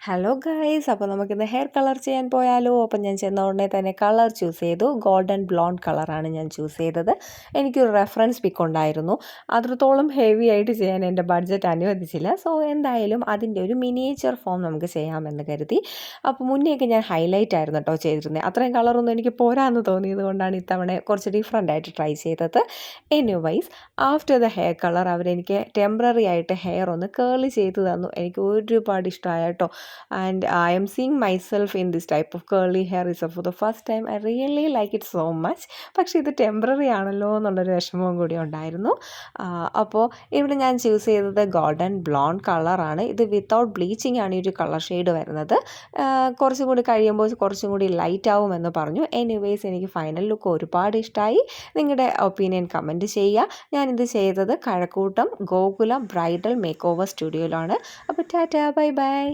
Hello guys, അപ്പോൾ നമുക്കിന്ന് hair colour ചെയ്യാൻ പോയാലോ? അപ്പം ഞാൻ ചെന്ന ഉടനെ തന്നെ കളർ ചൂസ് ചെയ്തു. ഗോൾഡൻ ബ്ലോണ്ട് കളറാണ് ഞാൻ ചൂസ് ചെയ്തത്. എനിക്കൊരു റെഫറൻസ് പിക്ക് ഉണ്ടായിരുന്നു. അത്രത്തോളം ഹെവി ആയിട്ട് ചെയ്യാൻ എൻ്റെ ബഡ്ജറ്റ് അനുവദിച്ചില്ല. സോ എന്തായാലും അതിൻ്റെ ഒരു മിനിയേച്ചർ ഫോം നമുക്ക് ചെയ്യാമെന്ന് കരുതി. അപ്പോൾ മുന്നെയൊക്കെ ഞാൻ ഹൈലൈറ്റ് ആയിരുന്നു കേട്ടോ ചെയ്തിരുന്നത്. അത്രയും കളറൊന്നും എനിക്ക് പോരാന്ന് തോന്നിയത് കൊണ്ടാണ് ഇത്തവണ കുറച്ച് ഡിഫറെൻ്റ് ആയിട്ട് ട്രൈ ചെയ്തത്. Anyways, after the hair colour അവരെനിക്ക് ടെമ്പററി ആയിട്ട് ഹെയർ ഒന്ന് കേളി ചെയ്ത് തന്നു. എനിക്ക് ഒരുപാട് ഇഷ്ടമായ കേട്ടോ. And I am seeing myself in this type of curly hair is for the first time. I really like it so much. പക്ഷേ ഇത് ടെമ്പററി ആണല്ലോ എന്നുള്ളൊരു വിഷമവും കൂടി ഉണ്ടായിരുന്നു. അപ്പോൾ ഇവിടെ ഞാൻ ചൂസ് ചെയ്തത് ഗോൾഡൻ ബ്ലോണ്ട് കളറാണ്. ഇത് വിത്തൗട്ട് ബ്ലീച്ചിങ് ആണ് ഈ ഒരു കളർ ഷെയ്ഡ് വരുന്നത്. കുറച്ചും കൂടി കഴിയുമ്പോൾ കുറച്ചും കൂടി ലൈറ്റ് ആവുമെന്ന് പറഞ്ഞു. എനിവേസ്, എനിക്ക് ഫൈനൽ ലുക്ക് ഒരുപാട് ഇഷ്ടമായി. നിങ്ങളുടെ ഒപ്പീനിയൻ കമൻറ്റ് ചെയ്യുക. ഞാനിത് ചെയ്തത് Kazhakoottam Gokulam bridal makeover സ്റ്റുഡിയോയിലാണ്. അപ്പോൾ ടാറ്റാ, ബൈ ബൈ.